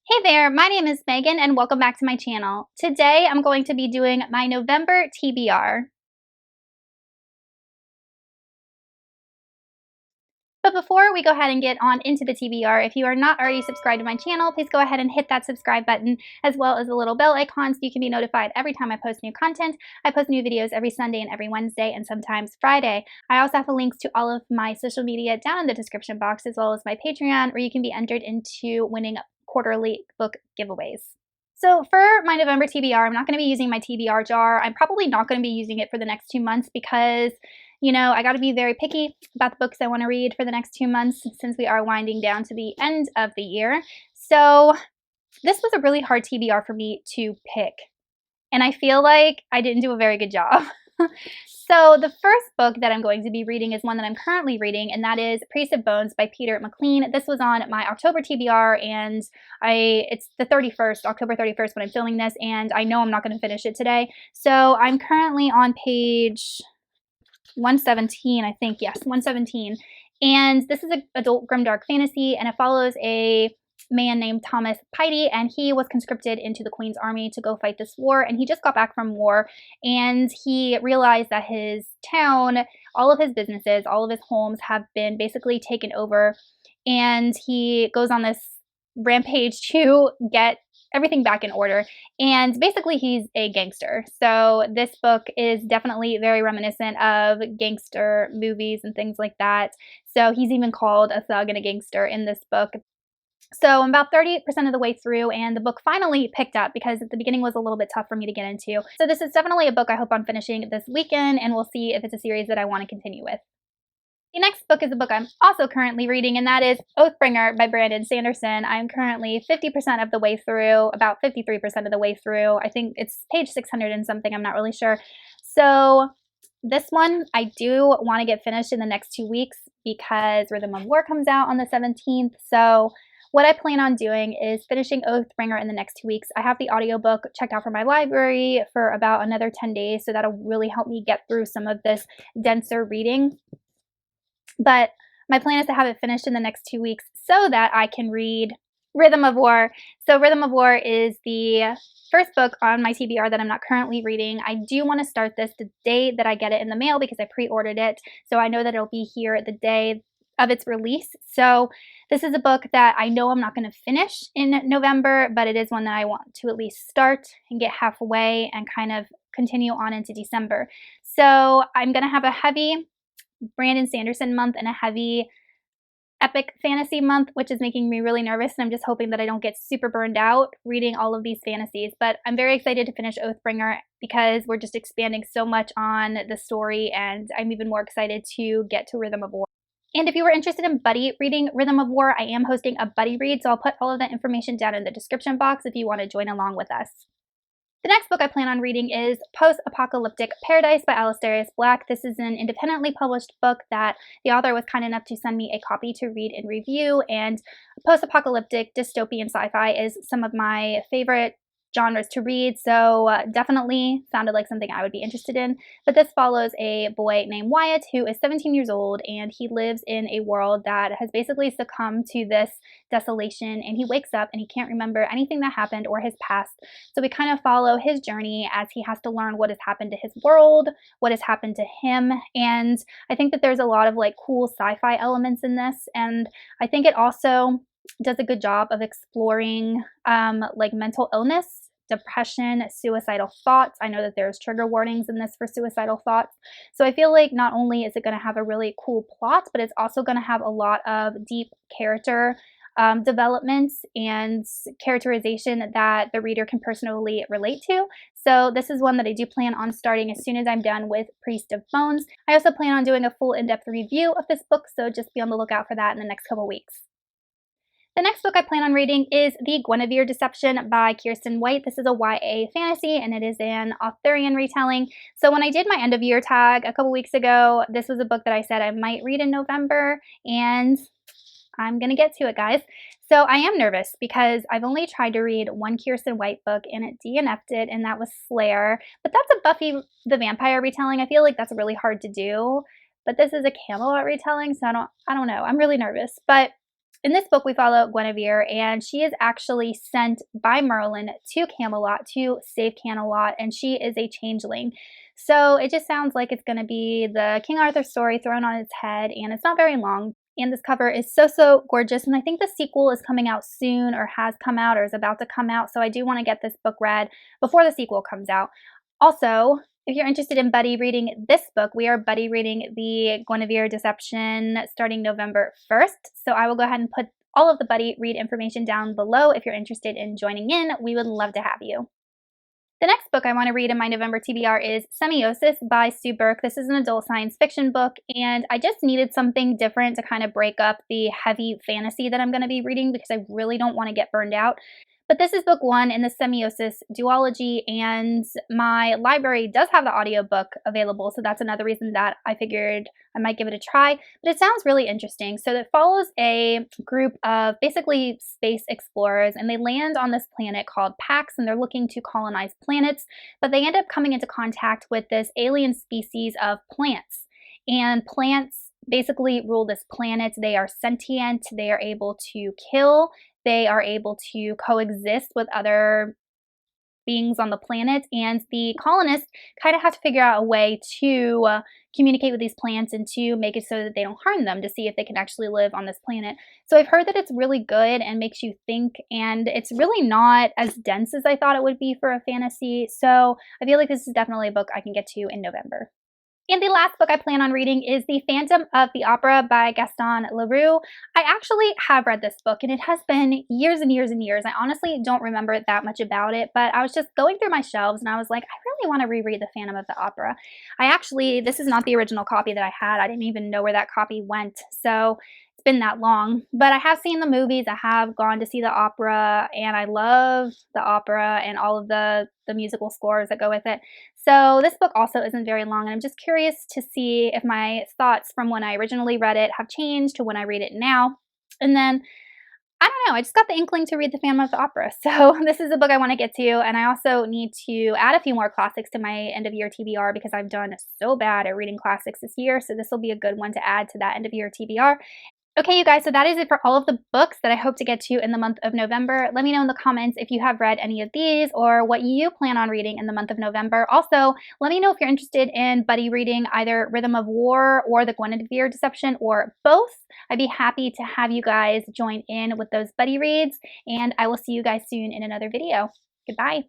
Hey there, my name is Megan and welcome back to my channel. Today I'm going to be doing my November TBR. But before we go ahead and get on into the TBR, if you are not already subscribed to my channel, please go ahead and hit that subscribe button as well as the little bell icon so you can be notified every time I post new content. I post new videos every Sunday and every Wednesday and sometimes Friday. I also have the links to all of my social media down in the description box as well as my Patreon where you can be entered into winning quarterly book giveaways. So for my November TBR, I'm not going to be using my TBR jar. I'm probably not going to be using it for the next 2 months because, I got to be very picky about the books I want to read for the next 2 months since we are winding down to the end of the year. So this was a really hard TBR for me to pick. And I feel like I didn't do a very good job. So the first book that I'm going to be reading is one that I'm currently reading, and that is Priest of Bones by Peter McLean. This was on my October TBR, and it's the 31st, October 31st when I'm filming this, and I know I'm not going to finish it today. So I'm currently on page 117, I think. Yes, 117. And this is an adult grimdark fantasy, and it follows a man named Thomas Piety, and he was conscripted into the Queen's army to go fight this war, and he just got back from war, and he realized that his town, all of his businesses, all of his homes have been basically taken over, and he goes on this rampage to get everything back in order. And basically he's a gangster. So this book is definitely very reminiscent of gangster movies and things like that. So he's even called a thug and a gangster in this book. So I'm about 30% of the way through, and the book finally picked up because at the beginning was a little bit tough for me to get into. So this is definitely a book I hope on finishing this weekend, and we'll see if it's a series that I want to continue with. The next book is a book I'm also currently reading, and that is Oathbringer by Brandon Sanderson. I'm currently 50% of the way through, about 53% of the way through. I think it's page 600 and something, I'm not really sure. So this one I do want to get finished in the next 2 weeks because Rhythm of War comes out on the 17th. So what I plan on doing is finishing Oathbringer in the next 2 weeks. I have the audiobook checked out from my library for about another 10 days, so that'll really help me get through some of this denser reading. But my plan is to have it finished in the next 2 weeks so that I can read Rhythm of War. So Rhythm of War is the first book on my TBR that I'm not currently reading. I do want to start this the day that I get it in the mail because I pre-ordered it. So I know that it'll be here the day of its release. So this is a book that I know I'm not going to finish in November, but it is one that I want to at least start and get halfway and kind of continue on into December. So I'm going to have a heavy Brandon Sanderson month and a heavy epic fantasy month, which is making me really nervous, and I'm just hoping that I don't get super burned out reading all of these fantasies. But I'm very excited to finish Oathbringer because we're just expanding so much on the story, and I'm even more excited to get to Rhythm of War. And if you were interested in buddy reading Rhythm of War, I am hosting a buddy read, so I'll put all of that information down in the description box if you want to join along with us. The next book I plan on reading is Postapocalyptic Paradise by Alestarious Blac. This is an independently published book that the author was kind enough to send me a copy to read and review, and post-apocalyptic dystopian sci-fi is some of my favorite genres to read, so definitely sounded like something I would be interested in. But this follows a boy named Wyatt who is 17 years old, and he lives in a world that has basically succumbed to this desolation, and he wakes up and he can't remember anything that happened or his past. So we kind of follow his journey as he has to learn what has happened to his world, what has happened to him, and I think that there's a lot of like cool sci-fi elements in this, and I think it also does a good job of exploring like mental illness, depression, suicidal thoughts. I know that there's trigger warnings in this for suicidal thoughts. So I feel like not only is it going to have a really cool plot, but it's also going to have a lot of deep character developments and characterization that the reader can personally relate to. So this is one that I do plan on starting as soon as I'm done with Priest of Bones. I also plan on doing a full in-depth review of this book, so just be on the lookout for that in the next couple weeks. The next book I plan on reading is The Guinevere Deception by Kiersten. This is a YA fantasy, and it is an Arthurian retelling. So when I did my end of year tag a couple weeks ago, this was a book that I said I might read in November, and I'm gonna get to it, guys. So I am nervous because I've only tried to read one Kiersten book, and it DNF'd it, and that was Slayer. But that's a Buffy the Vampire retelling. I feel like that's really hard to do. But this is a Camelot retelling, so I don't know. I'm really nervous. But In this book, we follow Guinevere, and she is actually sent by Merlin to Camelot to save Camelot, and she is a changeling. So it just sounds like it's going to be the King Arthur story thrown on its head, and it's not very long. And this cover is so gorgeous, and I think the sequel is coming out soon, or has come out, or is about to come out, so I do want to get this book read before the sequel comes out. Also, if you're interested in buddy reading this book, we are buddy reading the Guilevere Deception starting November 1st, so I will go ahead and put all of the buddy read information down below if you're interested in joining in. We would love to have you. The next book I want to read in my November TBR is Semiosis by Sue Burke. This is an adult science fiction book, and I just needed something different to kind of break up the heavy fantasy that I'm going to be reading because I really don't want to get burned out. But this is book 1 in the Semiosis Duology, and my library does have the audiobook available, so that's another reason that I figured I might give it a try. But it sounds really interesting. So it follows a group of basically space explorers, and they land on this planet called Pax, and they're looking to colonize planets, but they end up coming into contact with this alien species of plants. And plants basically rule this planet. They are sentient, they are able to kill, they are able to coexist with other beings on the planet, and the colonists kind of have to figure out a way to communicate with these plants and to make it so that they don't harm them, to see if they can actually live on this planet. So I've heard that it's really good and makes you think, and it's really not as dense as I thought it would be for a fantasy, so I feel like this is definitely a book I can get to in November. And the last book I plan on reading is The Phantom of the Opera by Gaston Leroux. I actually have read this book, and it has been years and years and years. I honestly don't remember that much about it, but I was just going through my shelves, and I was like, I really want to reread The Phantom of the Opera. This is not the original copy that I had. I didn't even know where that copy went, so it's been that long. But I have seen the movies, I have gone to see the opera, and I love the opera and all of the musical scores that go with it. So this book also isn't very long, and I'm just curious to see if my thoughts from when I originally read it have changed to when I read it now. And then, I don't know, I just got the inkling to read The Phantom of the Opera. So this is a book I want to get to, and I also need to add a few more classics to my end of year TBR because I've done so bad at reading classics this year, so this will be a good one to add to that end of year TBR. Okay, you guys, so that is it for all of the books that I hope to get to in the month of November. Let me know in the comments if you have read any of these or what you plan on reading in the month of November. Also, let me know if you're interested in buddy reading either Rhythm of War or the Guinevere Deception or both. I'd be happy to have you guys join in with those buddy reads, and I will see you guys soon in another video. Goodbye.